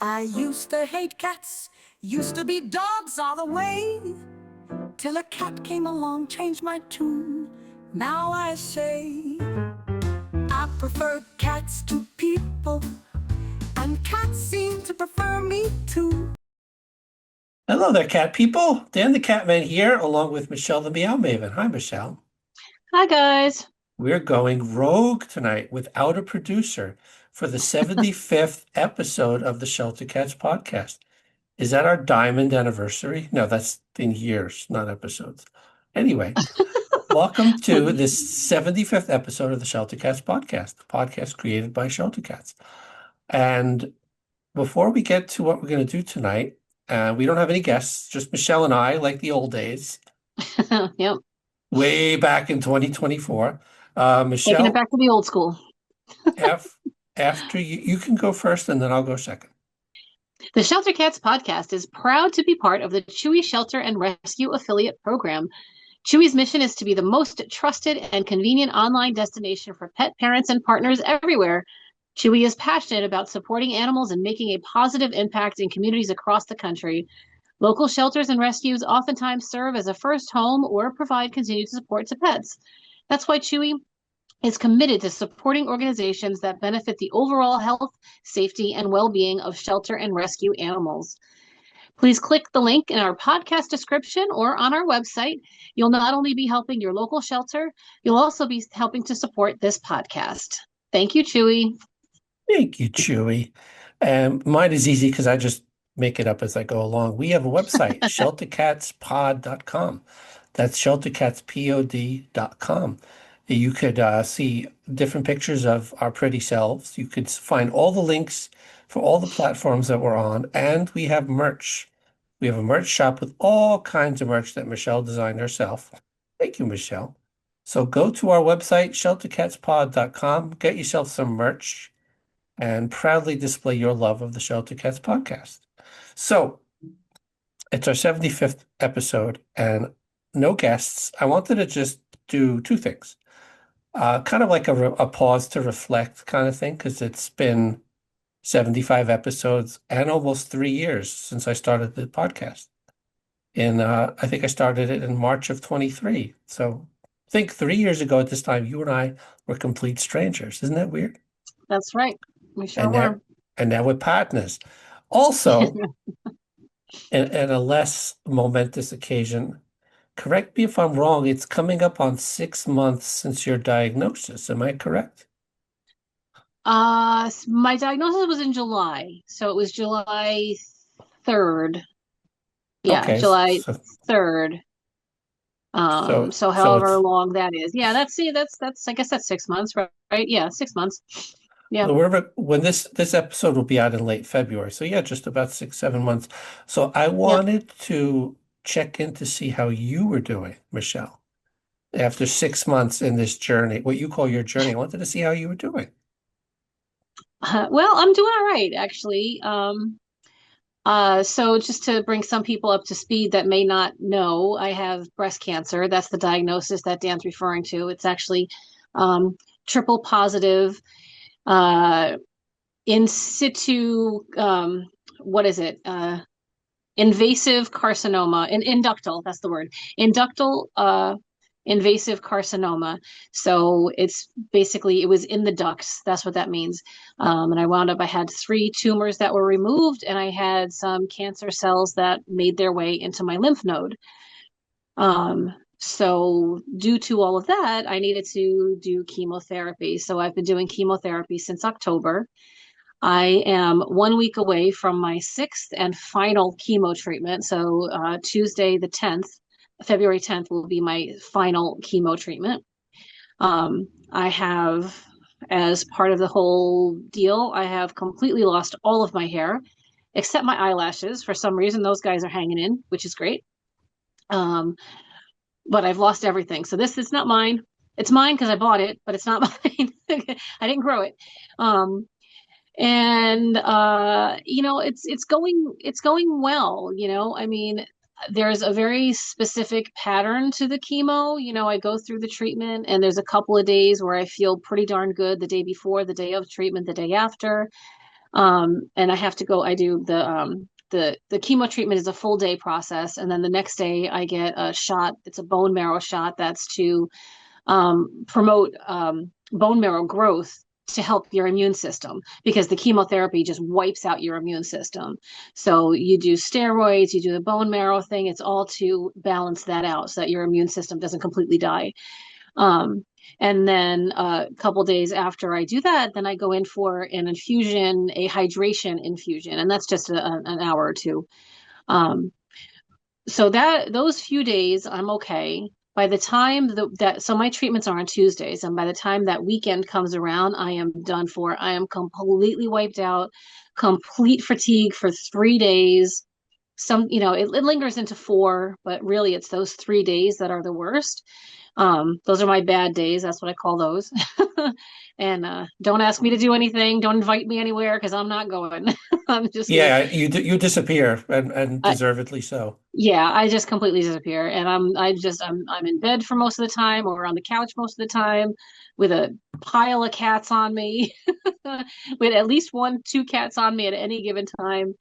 I used to hate cats, used to be dogs all the way, till a cat came along, changed my tune. Now I say I prefer cats to people, and cats seem to prefer me too. Hello there, cat people. Dan the Catman here, along with Michelle the Meow Maven. Hi, Michelle. Hi guys. We're going rogue tonight without a producer for the 75th episode of the Shelter Cats podcast. Is that our diamond anniversary? No, that's in years, not episodes. Anyway, welcome to this 75th episode of the Shelter Cats podcast, the podcast created by Shelter Cats. And before we get to what we're going to do tonight, we don't have any guests, just Michelle and I, like the old days, Yep. way back in 2024. Taking it Michelle, back to the old school. after you can go first, and then I'll go second. The Shelter Cats podcast is proud to be part of the Chewy Shelter and Rescue affiliate program. Chewy's mission is to be the most trusted and convenient online destination for pet parents and partners everywhere. Chewy is passionate about supporting animals and making a positive impact in communities across the country. Local shelters and rescues oftentimes serve as a first home or provide continued support to pets. That's why Chewy is committed to supporting organizations that benefit the overall health, safety, and well-being of shelter and rescue animals. Please click the link in our podcast description or on our website. You'll not only be helping your local shelter, you'll also be helping to support this podcast. Thank you, Chewy. Thank you, Chewy. And mine is easy because I just make it up as I go along. We have a website, sheltercatspod.com. That's sheltercatspod.com. You could see different pictures of our pretty selves. You could find all the links for all the platforms that we're on, and we have merch. We have a merch shop with all kinds of merch that Michelle designed herself. Thank you, Michelle. So go to our website, sheltercatspod.com, get yourself some merch, and proudly display your love of the Shelter Cats podcast. So it's our 75th episode and no guests. I wanted to just do two things. Kind of like a pause to reflect kind of thing, because it's been 75 episodes and almost 3 years since I started the podcast. I think I started it in March of 23. So I think 3 years ago at this time, you and I were complete strangers. Isn't that weird? That's right. We sure And were. now we're partners. Also, in a less momentous occasion, correct me if I'm wrong, it's coming up on 6 months since your diagnosis. Am I correct? My diagnosis was in July, so it was July 3rd. Yeah, Okay, July 3rd. So so however it's long that is. Yeah, that's I guess that's 6 months, right? Right? Yeah, 6 months. Yeah. so wherever when this episode will be out in late February. So yeah, just about 6, 7 months. So I Yep. wanted to check in to see how you were doing, Michelle, after 6 months in this journey, what you call your journey. I wanted to see how you were doing. Well, I'm doing all right, actually. So just to bring some people up to speed that may not know, I have breast cancer. That's the diagnosis that Dan's referring to. It's actually um, triple positive, uh, in situ, what is it? Invasive carcinoma, inductal, that's the word. Inductal invasive carcinoma. So it's basically, it was in the ducts. That's what that means. And I had 3 tumors that were removed, and I had some cancer cells that made their way into my lymph node. So due to all of that, I needed to do chemotherapy. So I've been doing chemotherapy since October. I am 1 week away from my sixth and final chemo treatment. So Tuesday, February 10th, will be my final chemo treatment. I have, as part of the whole deal, I have completely lost all of my hair, except my eyelashes. For some reason, those guys are hanging in, which is great. But I've lost everything. So this is not mine. It's mine because I bought it, but it's not mine. I didn't grow it. And it's going well. I mean, there's a very specific pattern to the chemo. I go through the treatment, and there's a couple of days where I feel pretty darn good: the day before, the day of treatment, the day after. And I have to go. I do the chemo treatment is a full day process, and then the next day I get a shot. It's a bone marrow shot that's to promote bone marrow growth to help your immune system because the chemotherapy just wipes out your immune system. So you do steroids, you do the bone marrow thing. It's all to balance that out so that your immune system doesn't completely die. Um, and then a couple days after I do that, then I go in for an infusion, a hydration infusion, and that's just an hour or two. Um, so that those few days, I'm okay. By the time that so my treatments are on Tuesdays, and by the time that weekend comes around, I am done for. I am completely wiped out, complete fatigue for 3 days. It lingers into four, but really it's those 3 days that are the worst. Those are my bad days. That's what I call those. And don't ask me to do anything. Don't invite me anywhere because I'm not going. I'm just gonna, Yeah, you disappear and I, deservedly so. yeah, I just completely disappear, and I'm in bed for most of the time, or on the couch most of the time, with a pile of cats on me, with at least one, two cats on me at any given time.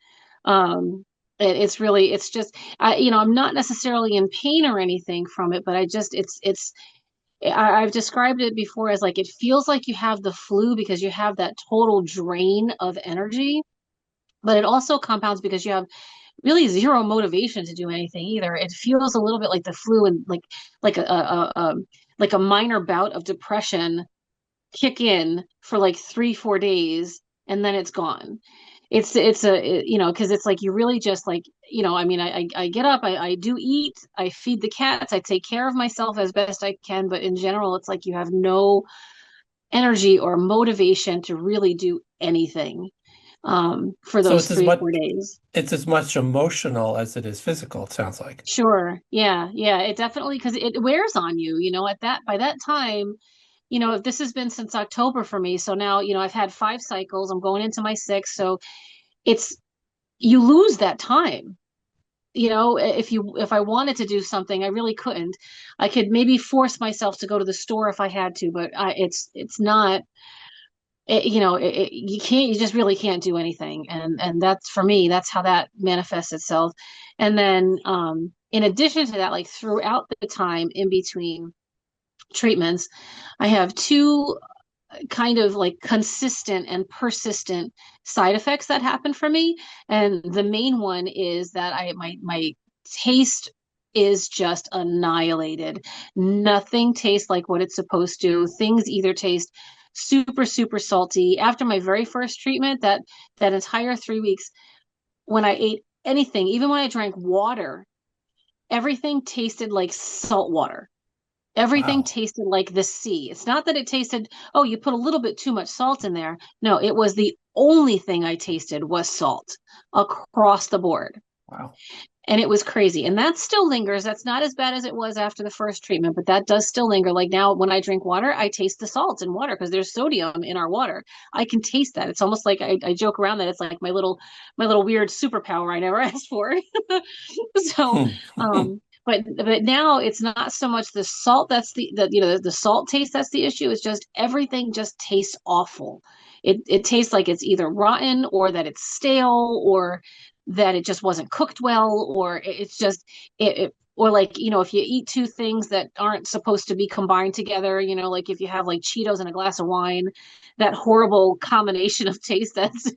It's just, I'm not necessarily in pain or anything from it, but I've described it before as like it feels like you have the flu because you have that total drain of energy, but it also compounds because you have really zero motivation to do anything either. It feels a little bit like the flu and like a minor bout of depression kick in for like 3, 4 days and then it's gone. Because it's like you really just like, I mean, I get up, I do eat, I feed the cats, I take care of myself as best I can, but in general, it's like you have no energy or motivation to really do anything for So those 3 or 4 days. it's as much emotional as it is physical, it sounds like. Sure. Yeah. Yeah. It definitely, because it wears on you, by that time, if this has been since October for me. So now, I've had 5 cycles. I'm going into my sixth. So it's, you lose that time. If I wanted to do something, I really couldn't. I could maybe force myself to go to the store if I had to, but it's not, you just really can't do anything. And that's for me, that's how that manifests itself. And then, in addition to that, like throughout the time in between treatments, I have two kind of like consistent and persistent side effects that happen for me. And the main one is that my taste is just annihilated. Nothing tastes like what it's supposed to. Things either taste super, super salty. After my very first treatment, that entire 3 weeks, when I ate anything, even when I drank water, everything tasted like salt water. Everything Wow. tasted like the sea. It's not that it tasted, oh, you put a little bit too much salt in there. No, it was the only thing I tasted was salt across the board. Wow. And it was crazy. And that still lingers. That's not as bad as it was after the first treatment, but that does still linger. Like now, when I drink water, I taste the salt in water because there's sodium in our water. I can taste that. It's almost like I joke around that it's like my little weird superpower I never asked for. So, Hmm. but now it's not so much the salt that's the salt taste that's the issue. It's just everything just tastes awful. It tastes like it's either rotten or that it's stale or that it just wasn't cooked well or it's just or like if you eat two things that aren't supposed to be combined together, like if you have like Cheetos and a glass of wine, that horrible combination of taste that's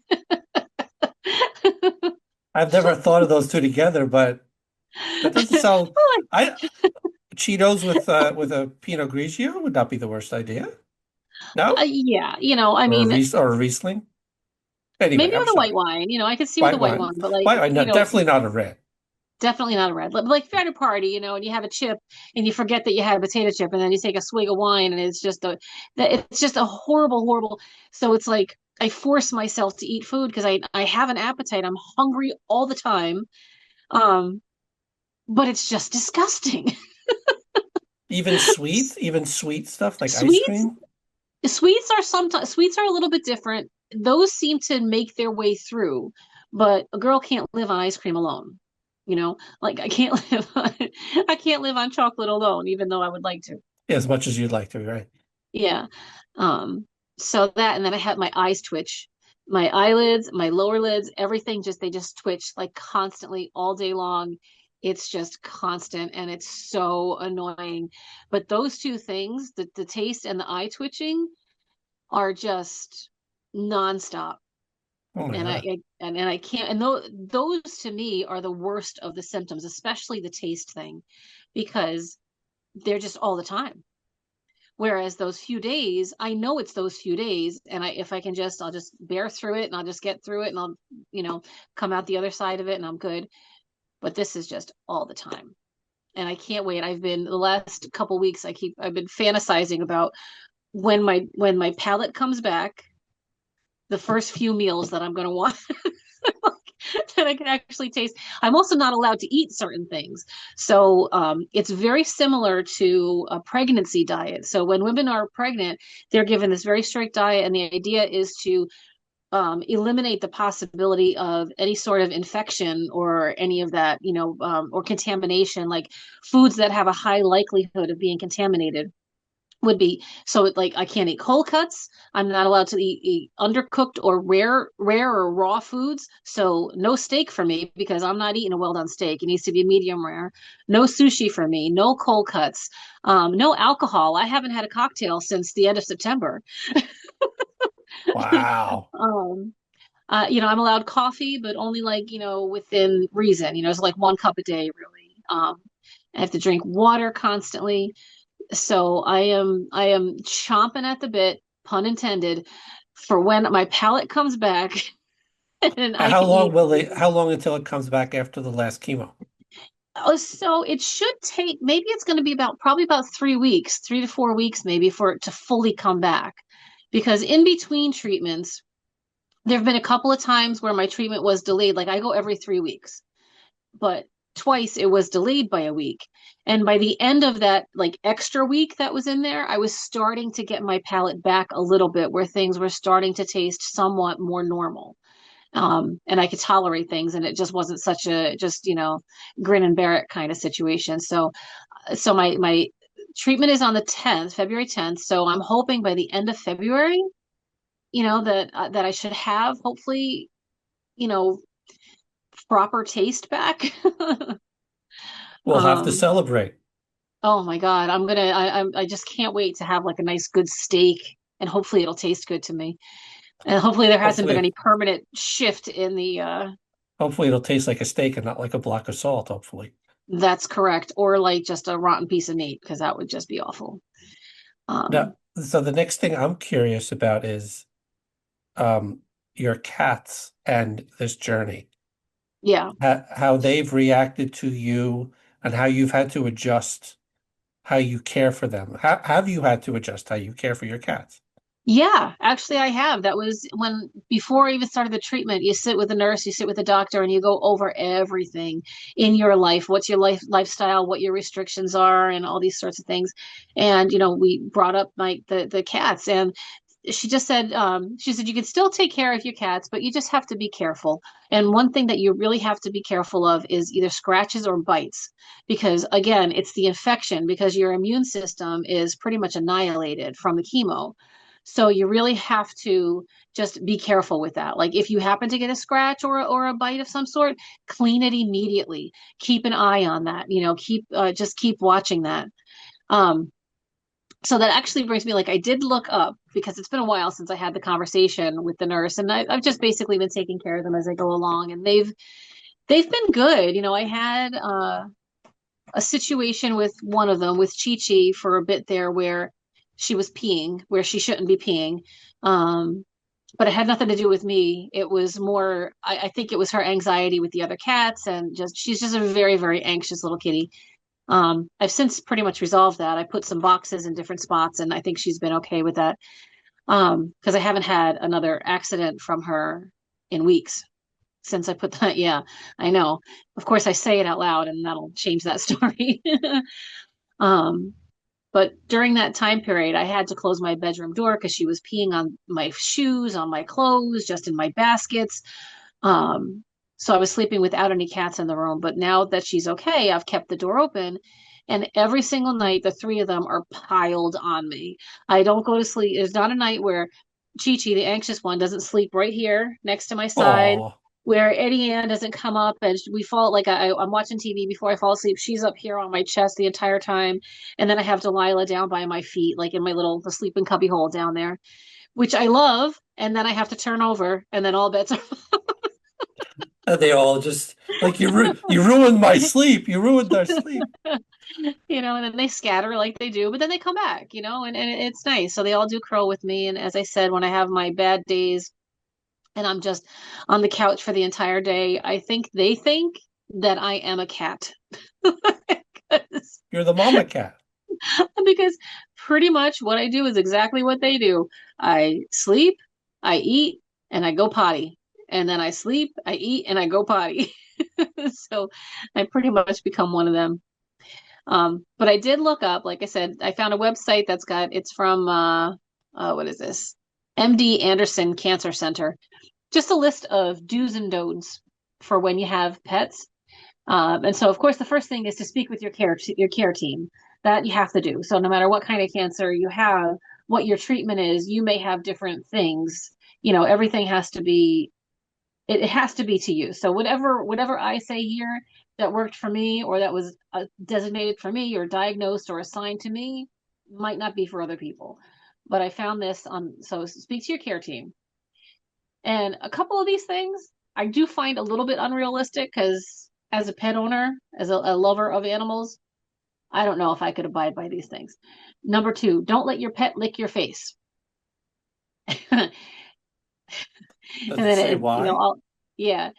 I've never thought of those two together, but that doesn't sound I Cheetos with a Pinot Grigio would not be the worst idea. No? yeah, I mean, Or a Riesling? Anyway, maybe I'm with a white sorry. wine, I could see with a White white wine. wine, but like, White wine, no, definitely not a red. definitely not a red. Like if you're at a party, and you have a chip and you forget that you had a potato chip and then you take a swig of wine and it's just a horrible, horrible. So it's like I force myself to eat food because I have an appetite. I'm hungry all the time. Um, but it's just disgusting. Even sweet stuff like ice Sweets, cream. sweets are a little bit different. Those seem to make their way through, but a girl can't live on ice cream alone. Like I can't live on chocolate alone, even though I would like to. As much as you'd like to, right? Yeah. Um, so that, and then I had my eyes twitch my eyelids, my lower lids, everything they just twitch like constantly all day long. It's just constant and it's so annoying. But those two things, the taste and the eye twitching, are just nonstop. Oh my And God. I can't, and those to me are the worst of the symptoms, especially the taste thing, because they're just all the time. Whereas those few days, I know it's those few days, and if I can I'll just bear through it, and I'll just get through it, and I'll, come out the other side of it, and I'm good. But this is just all the time, and I can't wait. The last couple weeks, I've been fantasizing about when my palate comes back, the first few meals that I'm going to want that I can actually taste. I'm also not allowed to eat certain things. So it's very similar to a pregnancy diet. So when women are pregnant, they're given this very strict diet, and the idea is to eliminate the possibility of any sort of infection or any of that, or contamination, like foods that have a high likelihood of being contaminated would be. So like I can't eat cold cuts. I'm not allowed to eat undercooked or rare or raw foods. So no steak for me because I'm not eating a well done steak. It needs to be medium rare. No sushi for me. No cold cuts. No alcohol. I haven't had a cocktail since the end of September. Wow. I'm allowed coffee, but only like, within reason, it's like 1 cup a day, really. I have to drink water constantly. So I am chomping at the bit, pun intended, for when my palate comes back and I How can long eat. will they, how long until it comes back after the last chemo? Oh, so it should take, maybe it's going to be probably about 3 weeks, 3 to 4 weeks, maybe, for it to fully come back. Because in between treatments, there have been a couple of times where my treatment was delayed. Like I go every 3 weeks, but twice it was delayed by a week. And by the end of that, like extra week that was in there, I was starting to get my palate back a little bit where things were starting to taste somewhat more normal. And I could tolerate things, and it just wasn't such a just, grin and bear it kind of situation. So my treatment is on the 10th, February 10th. So I'm hoping by the end of February, that I should have hopefully, you know, proper taste back. We'll have to Um, celebrate. oh my God, I just can't wait to have like a nice good steak, and hopefully it'll taste good to me. And hopefully there hasn't been Hopefully, any permanent shift in the hopefully it'll taste like a steak and not like a block of salt, hopefully. that's correct, or like just a rotten piece of meat, because that would just be awful. Now, Um, so the next thing I'm curious about is um, your cats and this journey, yeah. how they've reacted to you and how you've had to adjust how you care for them. How have you had to adjust how you care for your cats? Yeah, actually, I have. That was when, before I even started the treatment, you sit with a nurse, you sit with a doctor, and you go over everything in your life. What's your lifestyle, what your restrictions are, and all these sorts of things. And, we brought up the cats, and she said you can still take care of your cats, but you just have to be careful. And one thing that you really have to be careful of is either scratches or bites, because again, it's the infection, because your immune system is pretty much annihilated from the chemo. So you really have to just be careful with that. Like if you happen to get a scratch or a bite of some sort, clean it immediately. Keep an eye on that. Keep watching that. Um, so that actually brings me, like, I did look up, because it's been a while since I had the conversation with the nurse, and I've just basically been taking care of them as I go along, and they've been good. I had a situation with one of them, with Chi Chi, for a bit there, where she was peeing where she shouldn't be peeing. Um, but it had nothing to do with me. It was more, I think it was her anxiety with the other cats, and she's just a very, very anxious little kitty. I've since pretty much resolved that. I put some boxes in different spots, and I think she's been okay with that. Because I haven't had another accident from her in weeks since I put that. Yeah, I know. Of course, I say it out loud, and that'll change that story. um, but during that time period, I had to close my bedroom door because she was peeing on my shoes, on my clothes, just in my baskets. Um, so I was sleeping without any cats in the room. But now that she's okay, I've kept the door open. And every single night, the three of them are piled on me. I don't go to sleep. There's not a night where Chi-Chi, the anxious one, doesn't sleep right here next to my side, Oh, where Eddie Ann doesn't come up and we fall like I'm watching TV before I fall asleep. She's up here on my chest the entire time, and then I have Delilah down by my feet, like in my little the sleeping cubby hole down there, which I love. And then I have to turn over, and then all bets are and they all just like you ruined my sleep. You ruined our sleep. and then they scatter like they do, but then they come back, and it's nice. So they all do curl with me. And as I said, when I have my bad days and I'm just on the couch for the entire day, I think they think that I am a cat. because, You're the mama cat. because pretty much what I do is exactly what they do. I sleep, I eat, and I go potty. And then I sleep, I eat, and I go potty. So I pretty much become one of them. But I did look up, like I said, I found a website it's from what is this? MD Anderson Cancer Center. Just a list of do's and don'ts for when you have pets. And so, of course, the first thing is to speak with your care team. That you have to do. So no matter what kind of cancer you have, what your treatment is, you may have different things. Everything has to be it has to be to you. So whatever I say here that worked for me or that was designated for me or diagnosed or assigned to me might not be for other people. But I found this so speak to your care team. And a couple of these things I do find a little bit unrealistic because as a pet owner, as a lover of animals, I don't know if I could abide by these things. Number 2, don't let your pet lick your face. And Does it then say why? yeah,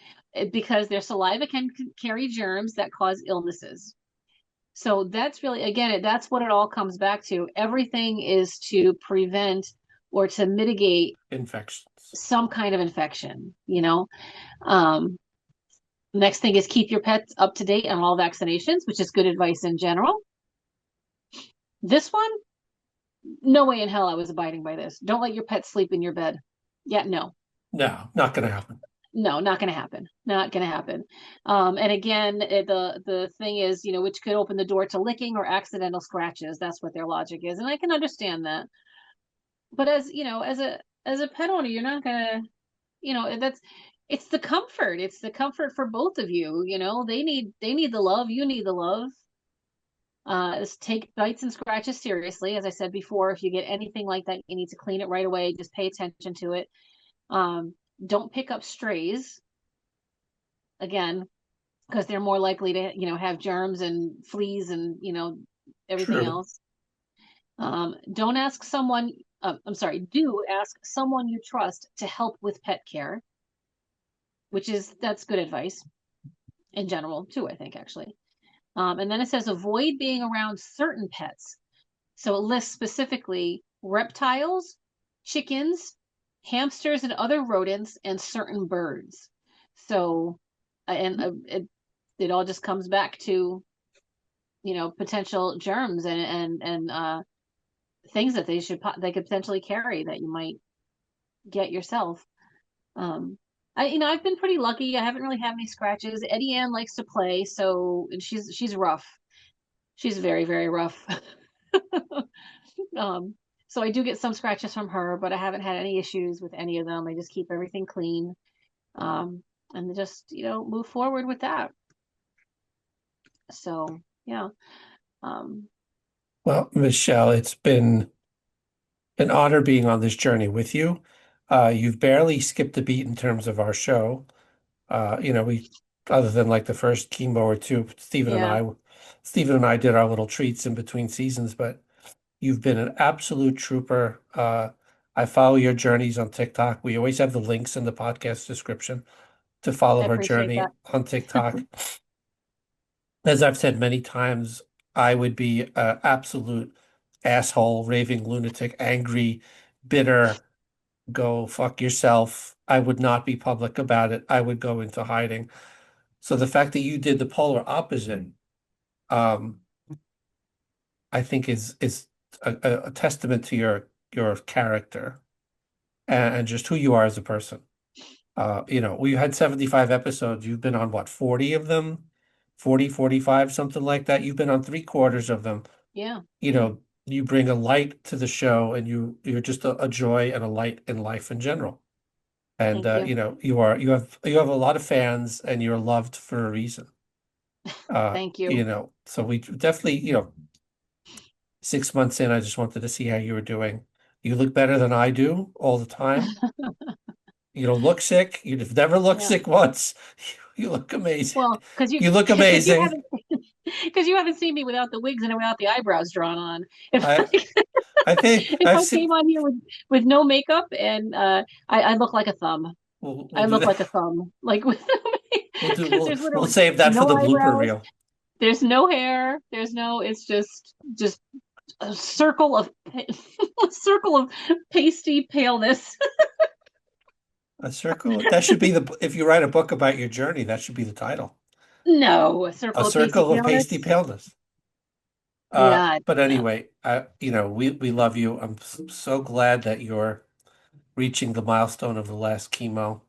because their saliva can carry germs that cause illnesses. So that's really, again, that's what it all comes back to. Everything is to prevent or to mitigate Infections. some kind of infection. Um, Next thing is keep your pets up to date on all vaccinations, which is good advice in general. This one, no way in hell I was abiding by this. Don't let your pet sleep in your bed. Yeah, no. No, not going to happen. No, not going to happen. Not going to happen. And again, the thing is, which could open the door to licking or accidental scratches. That's what their logic is, and I can understand that. But as a pet owner, you're not gonna, it's the comfort. It's the comfort for both of you. They need the love. You need the love. Take bites and scratches seriously. As I said before, if you get anything like that, you need to clean it right away. Just pay attention to it. Um, don't pick up strays again, because they're more likely to, have germs and fleas and, everything True. else. Don't ask someone, I'm sorry, do ask someone you trust to help with pet care, that's good advice in general too, I think, actually. And then it says avoid being around certain pets. So it lists specifically reptiles, chickens, hamsters, and other rodents, and certain birds. So, it all just comes back to, potential germs and things that they could potentially carry that you might get yourself. I've been pretty lucky. I haven't really had any scratches. Eddie Ann likes to play, so and she's rough. She's very, very rough. Um, so I do get some scratches from her, but I haven't had any issues with any of them. I just keep everything clean. Um, and just, move forward with that. So, yeah. Um, Well, Michelle, it's been an honor being on this journey with you. You've barely skipped a beat in terms of our show. We, other than like the first chemo or two, yeah, Stephen and I did our little treats in between seasons, but you've been an absolute trooper. I follow your journeys on TikTok. We always have the links in the podcast description to follow I her appreciate journey that. on TikTok. As I've said many times, I would be an absolute asshole, raving lunatic, angry, bitter, go fuck yourself. I would not be public about it. I would go into hiding. So the fact that you did the polar opposite, um, I think is a testament to your character and just who you are as a person. We had 75 episodes. You've been on what, 40 of them? 40, 45, something like that. You've been on three-quarters of them. Yeah. You know, you bring a light to the show, and you're just a joy and a light in life in general. And Thank you. you have a lot of fans, and you're loved for a reason. Thank you. So we definitely, 6 months in, I just wanted to see how you were doing. You look better than I do all the time. You don't look sick. You've never looked Yeah. sick once. You look amazing. Well, because you You look because you amazing. haven't because you haven't seen me without the wigs and without the eyebrows drawn on. If I I think if I've I seen. came on here with no makeup and I look like a thumb. We'll I do look that. like a thumb, like with We'll do. because there's We'll literally save that for no the blooper eyebrows, reel. there's no hair, there's no. It's just a circle of a circle of pasty paleness. A circle. That should be the. If you write a book about your journey, that should be the title. No, a A circle of pasty circle of pasty paleness. paleness. Yeah, But yeah. anyway, we love you. I'm so glad that you're reaching the milestone of the last chemo.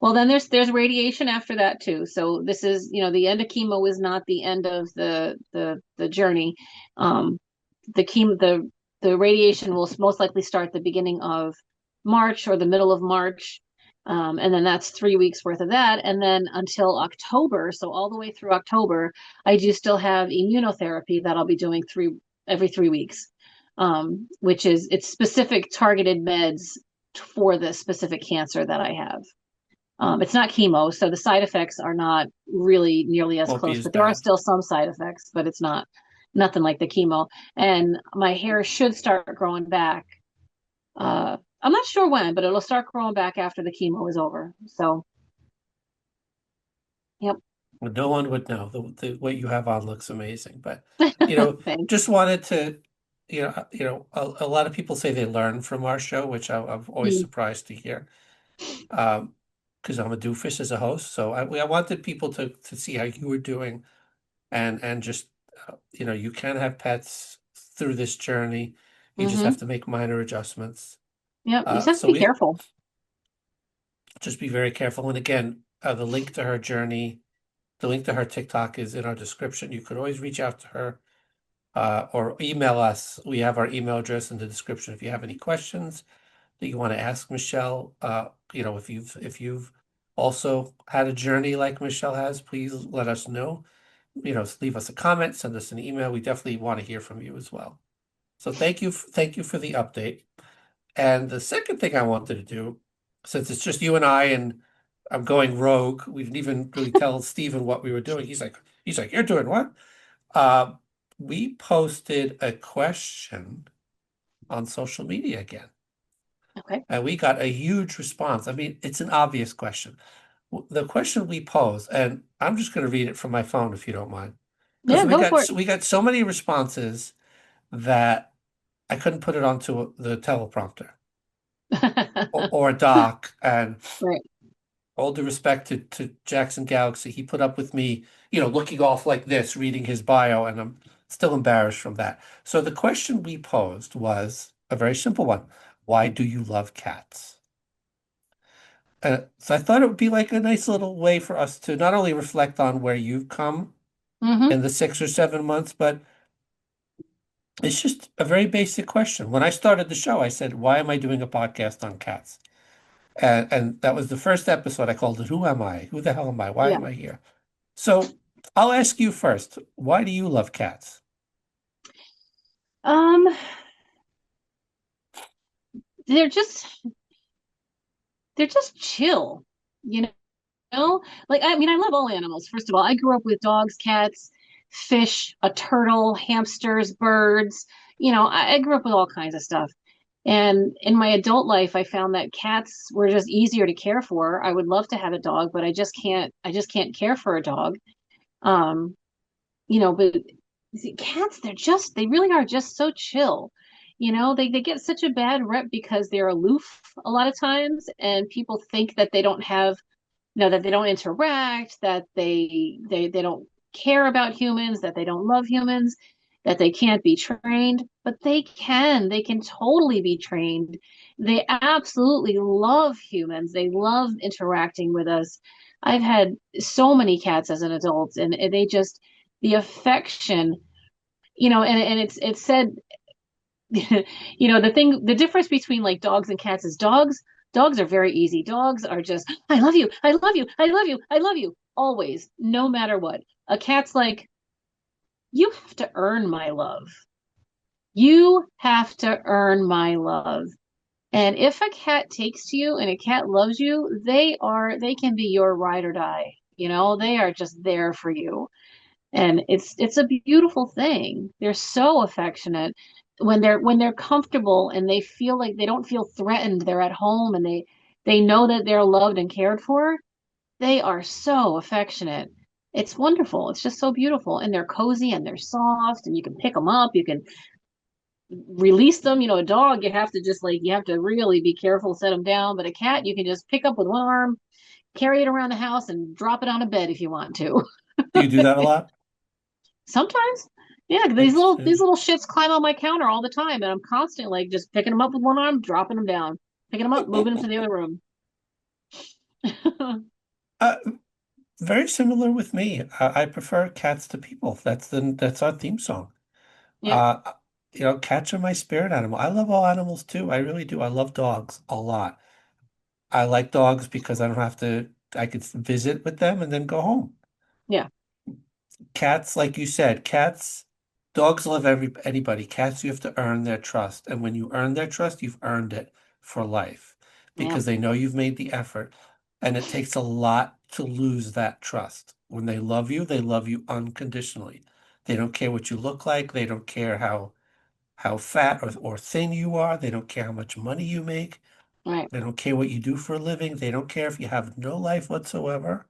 Well, then there's radiation after that too. So this is, the end of chemo is not the end of the journey. Um, the radiation will most likely start the beginning of March or the middle of March. And then that's 3 weeks worth of that. And then until October, so all the way through October, I do still have immunotherapy that I'll be doing every 3 weeks. Which is it's specific targeted meds for the specific cancer that I have. It's not chemo, so the side effects are not really nearly as Won't be close, as but there are bad. still some side effects, but it's not nothing like the chemo. And my hair should start growing back. I'm not sure when, but it'll start growing back after the chemo is over. So, yep. No one would know. What you have on looks amazing. But you know, Thanks. just wanted to, a lot of people say they learn from our show, which I'm always Mm. surprised to hear. Because I'm a doofus as a host, so I wanted people to see how you were doing, and just you can have pets through this journey. You just have Hmm. to make minor adjustments. Yep. You just have to So be we careful. just be very careful. And again, the link to her journey, the link to her TikTok is in our description. You could always reach out to her, or email us. We have our email address in the description if you have any questions that you want to ask Michelle. If you've also had a journey like Michelle has, please let us know. Leave us a comment, send us an email. We definitely want to hear from you as well. So thank you for the update. And the second thing I wanted to do, since it's just you and I, and I'm going rogue, we didn't even really tell Stephen what we were doing. He's like, you're doing what? Uh, we posted a question on social media again. Okay. And we got a huge response. I mean, it's an obvious question. The question we posed, and I'm just going to read it from my phone if you don't mind, because Yeah, we go got for we got so many responses that I couldn't put it onto the teleprompter it. or a doc. And Right. all due respect to Jackson Galaxy, he put up with me, looking off like this, reading his bio, and I'm still embarrassed from that. So the question we posed was a very simple one. Why do you love cats? So I thought it would be like a nice little way for us to not only reflect on where you've come Hmm. in the 6 or 7 months, but it's just a very basic question. When I started the show, I said, why am I doing a podcast on cats? And that was the first episode. I called it, Who Am I? Who the hell am I? Why Yeah. am I here? So I'll ask you first, why do you love cats? Um, they're just they're just chill, you know? Like, I mean, I love all animals. First of all, I grew up with dogs, cats, fish, a turtle, hamsters, birds. I grew up with all kinds of stuff. And in my adult life, I found that cats were just easier to care for. I would love to have a dog, but I just can't care for a dog. Um, but see, cats, they really are just so chill. They get such a bad rep because they're aloof a lot of times, and people think that they don't have that they don't interact, that they don't care about humans, that they don't love humans, that they can't be trained, but they can. They can totally be trained. They absolutely love humans. They love interacting with us. I've had so many cats as an adult, and they just the affection, and it's said the difference between like dogs and cats is dogs are very easy. Dogs are just, I love you, I love you, I love you, I love you, always, no matter what. A cat's like, you have to earn my love. You have to earn my love. And if a cat takes to you and a cat loves you, they can be your ride or die. They are just there for you. And it's a beautiful thing. They're so affectionate when they're comfortable and they feel like they don't feel threatened. They're at home and they know that they're loved and cared for. They are so affectionate. It's wonderful. It's just so beautiful. And they're cozy and they're soft and you can pick them up. You can release them. A dog, you have to really be careful, set them down. But a cat, you can just pick up with one arm, carry it around the house and drop it on a bed if you want to. Do you do that a lot? Sometimes. Yeah, these It's, little these little shits climb on my counter all the time, and I'm constantly like just picking them up with one arm, dropping them down, picking them up, moving them to the other room. uh, very similar with me. I prefer cats to people. That's our theme song. Yeah, Uh, cats are my spirit animal. I love all animals too. I really do. I love dogs a lot. I like dogs because I don't have to, I could visit with them and then go home. yeah, Cats, like you said, dogs love anybody. Cats, you have to earn their trust. And when you earn their trust, you've earned it for life yeah, because they know you've made the effort. And it takes a lot to lose that trust. When they love you unconditionally. They don't care what you look like. They don't care how fat or thin you are. They don't care how much money you make. right, They don't care what you do for a living. They don't care if you have no life whatsoever.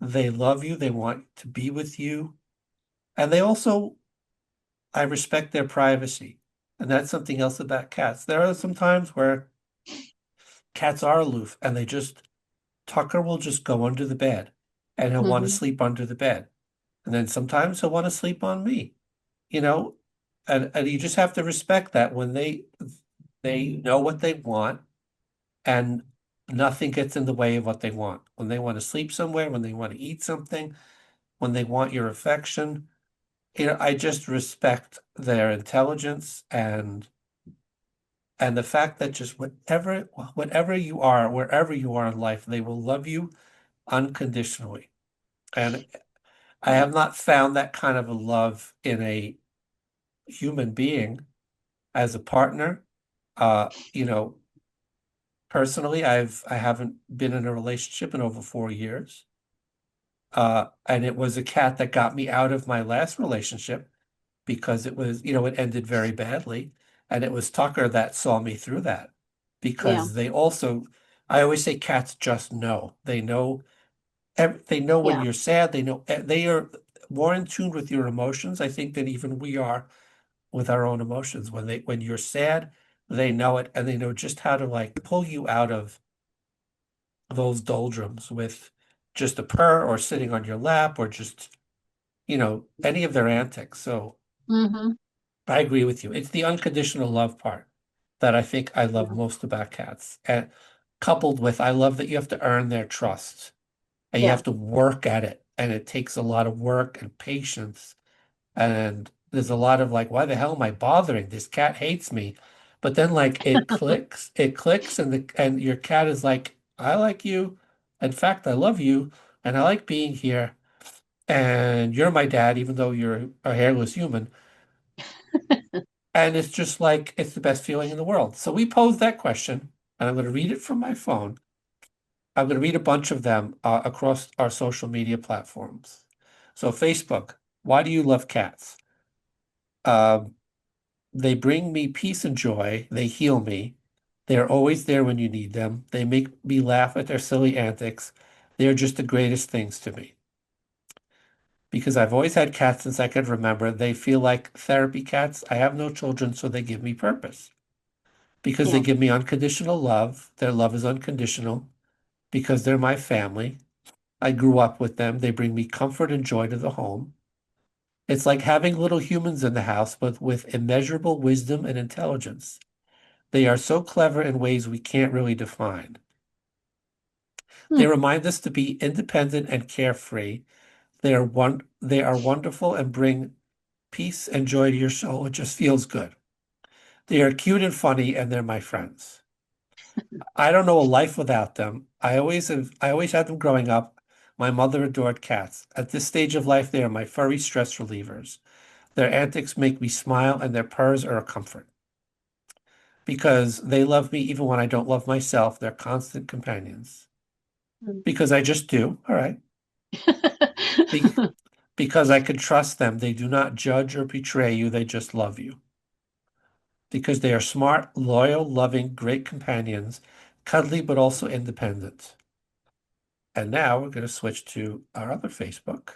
They love you. They want to be with you. And I respect their privacy. And that's something else about cats. There are some times where cats are aloof and Tucker will just go under the bed and he'll want to hmm, sleep under the bed. And then sometimes he'll want to sleep on me, you know, and you just have to respect that when they know what they want and nothing gets in the way of what they want. When they want to sleep somewhere, when they want to eat something, when they want your affection, I just respect their intelligence and the fact that just whatever you are, wherever you are in life, they will love you unconditionally. And I yeah, have not found that kind of a love in a human being as a partner. Uh, you know, personally, I haven't been in a relationship in over 4 years. And it was a cat that got me out of my last relationship because it ended very badly. And it was Tucker that saw me through that yeah, because I always say cats just know. They know when yeah, you're sad. They are more in tune with your emotions, I think, than even we are with our own emotions. When you're sad, they know it and they know just how to like pull you out of those doldrums with just a purr or sitting on your lap or just, any of their antics. So hmm, I agree with you. It's the unconditional love part that I think I love yeah, most about cats. And coupled with, I love that you have to earn their trust and you yeah, have to work at it. And it takes a lot of work and patience. And there's a lot of like, why the hell am I bothering? This cat hates me. But then like it clicks and your cat is like, I like you. In fact, I love you and I like being here. And you're my dad, even though you're a hairless human. And it's just like, it's the best feeling in the world. So we posed that question, and I'm going to read it from my phone. I'm going to read a bunch of them across our social media platforms. So, Facebook, why do you love cats? Um, they bring me peace and joy. They heal me. They are always there when you need them. They make me laugh at their silly antics. They are just the greatest things to me. Because I've always had cats since I could remember. They feel like therapy cats. I have no children, so they give me purpose. Because they yeah, give me unconditional love. Their love is unconditional because they're my family. I grew up with them. They bring me comfort and joy to the home. It's like having little humans in the house, but with immeasurable wisdom and intelligence. They are so clever in ways we can't really define. They hmm, remind us to be independent and carefree. They are wonderful and bring peace and joy to your soul. It just feels good. They are cute and funny, and they're my friends. I don't know a life without them. I always had them growing up. My mother adored cats. At this stage of life, they are my furry stress relievers. Their antics make me smile, and their purrs are a comfort. Because they love me even when I don't love myself. They're constant companions. Because I just do. All right. Be because I can trust them. They do not judge or betray you. They just love you. Because they are smart, loyal, loving, great companions, cuddly, but also independent. And now we're going to switch to our other Facebook.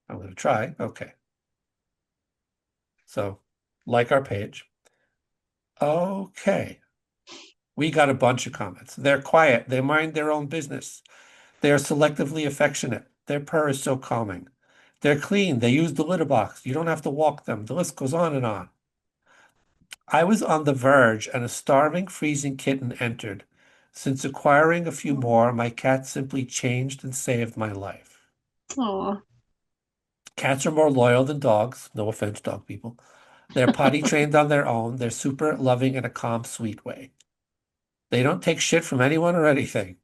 I'm going to try. Okay. So, like our page. Okay. We got a bunch of comments. They're quiet. They mind their own business. They are selectively affectionate. Their purr is so calming. They're clean. They use the litter box. You don't have to walk them. The list goes on and on. I was on the verge and a starving, freezing kitten entered. Since acquiring a few more, my cat simply changed and saved my life. Aw. Cats are more loyal than dogs. No offense, dog people. They're potty trained on their own. They're super loving in a calm, sweet way. They don't take shit from anyone or anything.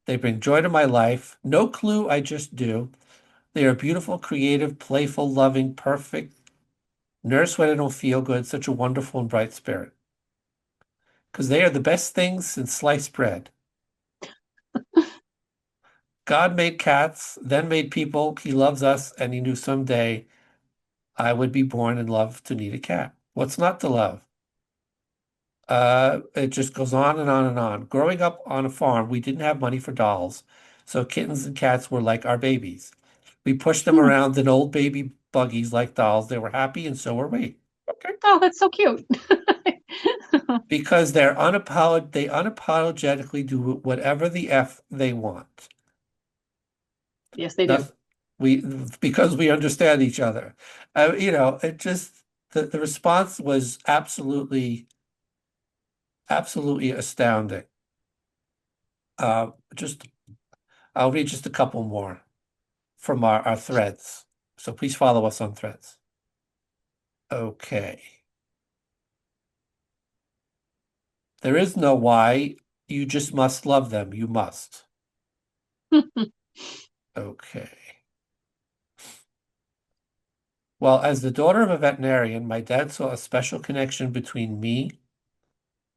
They bring joy to my life. No clue, I just do. They are beautiful, creative, playful, loving, perfect. Nurse when I don't feel good. Such a wonderful and bright spirit. Because they are the best things since sliced bread. God made cats, then made people. He loves us, and he knew someday I would be born and love to need a cat. What's not to love? It just goes on and on and on. Growing up on a farm, we didn't have money for dolls, so kittens and cats were like our babies. We pushed them around in old baby buggies like dolls. They were happy, and so were we. Okay. Oh, that's so cute. Because they unapologetically do whatever the F they want. Yes, they do. Noth- we because we understand each other. It just the response was absolutely astounding. Just I'll read just a couple more from our threads. So please follow us on threads. Okay. There is no why. You just must love them. You must. Okay. Well, as the daughter of a veterinarian, my dad saw a special connection between me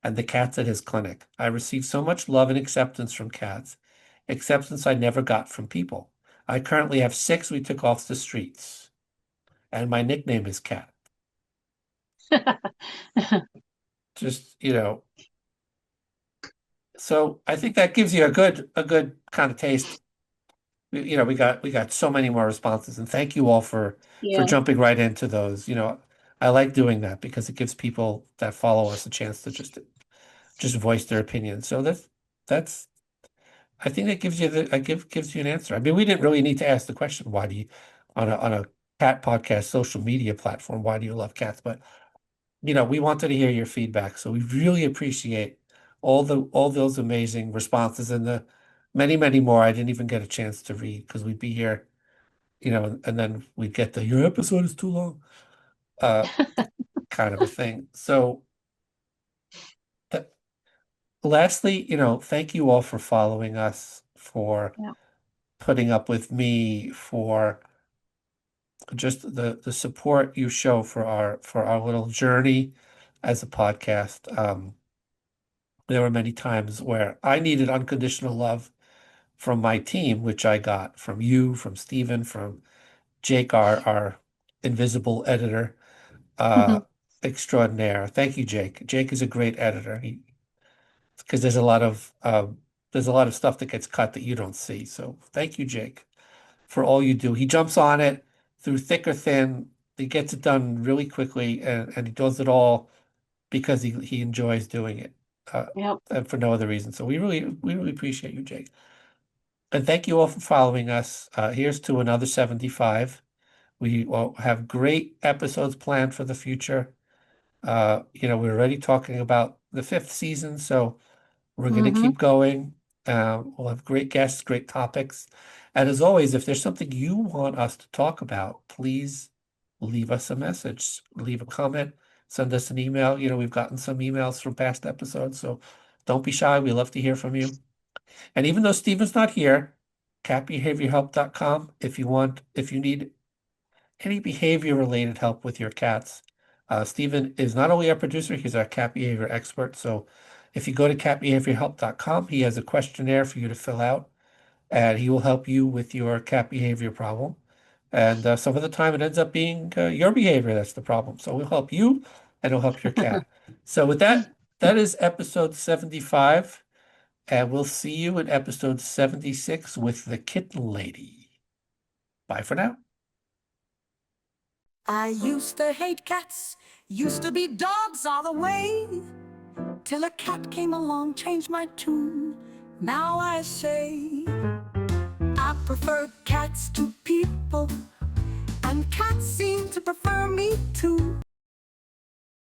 and the cats at his clinic. I received so much love and acceptance from cats, acceptance I never got from people. I currently have 6 we took off the streets, and my nickname is Cat. Just, so I think that gives you a good kind of taste. We got so many more responses, and thank you all for Yeah. jumping right into those. I like doing that because it gives people that follow us a chance to just voice their opinion. So that's I think that gives you an answer. I mean, we didn't really need to ask the question, why do you on a cat podcast social media platform, why do you love cats? But we wanted to hear your feedback. So we really appreciate all those amazing responses and the many, many more I didn't even get a chance to read because we'd be here, and then we'd get your episode is too long, uh, kind of a thing. So th lastly, thank you all for following us, for Yeah. putting up with me, for just the support you show for our little journey as a podcast. There were many times where I needed unconditional love from my team, which I got from you, from Stephen, from Jake, our invisible editor, uh, extraordinaire. Thank you, Jake. Jake is a great editor. Because there's a lot of stuff that gets cut that you don't see. So thank you, Jake, for all you do. He jumps on it through thick or thin. He gets it done really quickly, and he does it all because he enjoys doing it, Yep. and for no other reason. So we really appreciate you, Jake. And thank you all for following us. Here's to another 75. We will have great episodes planned for the future. We're already talking about the 5th season, so we're going to Hmm. keep going. We'll have great guests, great topics. And as always, if there's something you want us to talk about, please leave us a message, leave a comment, send us an email. You know, we've gotten some emails from past episodes, so don't be shy. We love to hear from you. And even though Stephen's not here, catbehaviorhelp.com, if you need any behavior related help with your cats. Stephen is not only our producer, he's our cat behavior expert. So if you go to catbehaviorhelp.com, he has a questionnaire for you to fill out, and he will help you with your cat behavior problem. And some of the time it ends up being your behavior that's the problem. So we'll help you and it'll help your cat. So with that, that is episode 75. And we'll see you in episode 76 with the kitten lady. Bye for now. I used to hate cats, used to be dogs all the way, till a cat came along, changed my tune. Now I say I prefer cats to people, and cats seem to prefer me too.